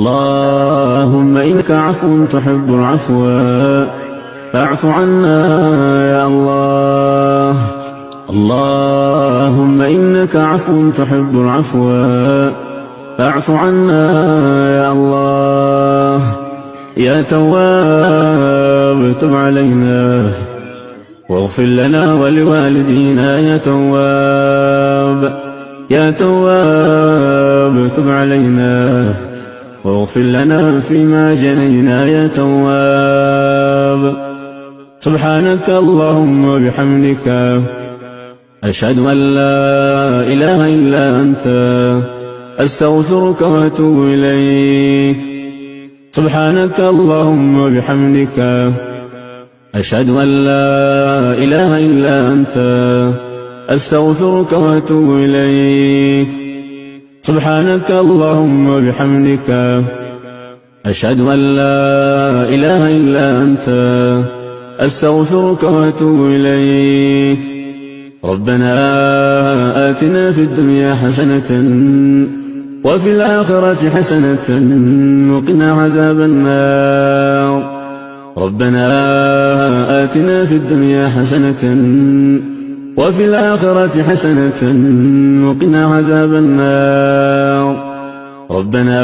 اللهم إنك عفو تحب العفو فاعف عنا يا الله. اللهم إنك عفو تحب العفو فاعف عنا يا الله. يا تواب تب علينا واغفر لنا ولوالدينا. يا تواب يا تواب تب علينا واغفر لنا فيما جنينا. يا تواب سبحانك اللهم وبحمدك أشهد أن لا إله إلا أنت أستغفرك وأتوب إليك. سبحانك اللهم وبحمدك أشهد أن لا إله إلا أنت أستغفرك وأتوب إليك. سبحانك اللهم وبحمدك أشهد أن لا إله إلا أنت أستغفرك وأتوب إليك. ربنا آتنا في الدنيا حسنة وفي الآخرة حسنة وقنا عذاب النار. ربنا آتنا في الدنيا حسنة وفي الآخرة حسنة وقنا عذاب النار. ربنا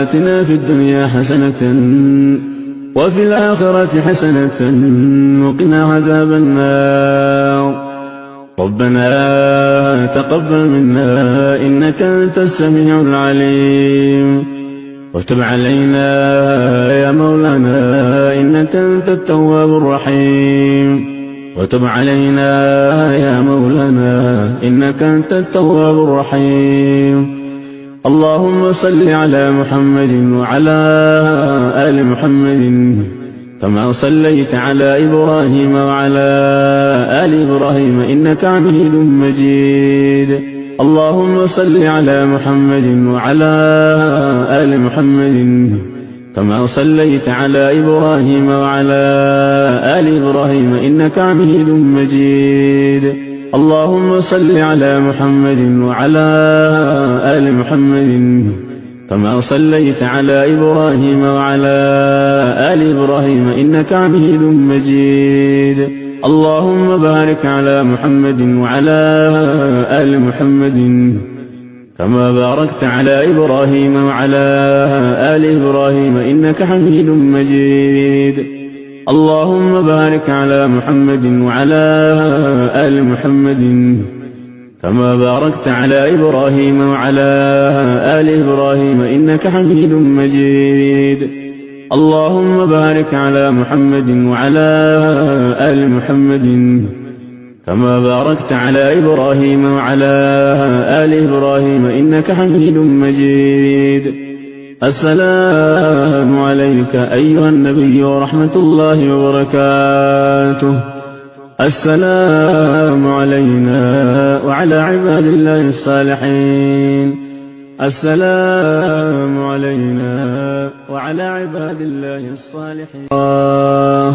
آتنا في الدنيا حسنة وفي الآخرة حسنة وقنا عذاب النار. ربنا تقبل منا إنك أنت السميع العليم وتب علينا يا مولانا إنك أنت التواب الرحيم. وتب علينا يا مولانا إنك أنت التواب الرحيم. اللهم صل على محمد وعلى آل محمد كما صليت على إبراهيم وعلى آل إبراهيم إنك حميد مجيد. اللهم صل على محمد وعلى آل محمد كما صليت على إبراهيم وعلى آل إبراهيم إنك حميد مجيد. اللهم صل على محمد وعلى آل محمد كما صليت على إبراهيم وعلى آل إبراهيم إنك حميد مجيد. اللهم بارك على محمد وعلى آل محمد كما باركت على إبراهيم وعلى آل إبراهيم إنك حميد مجيد. اللهم بارك على محمد وعلى آل محمد كما باركت على إبراهيم وعلى آل إبراهيم إنك حميد مجيد. اللهم بارك على محمد وعلى آل محمد كما باركت على إبراهيم وعلى آل إبراهيم إنك حميد مجيد. السلام عليك أيها النبي ورحمة الله وبركاته. السلام علينا وعلى عباد الله الصالحين. السلام علينا وعلى عباد الله الصالحين. الله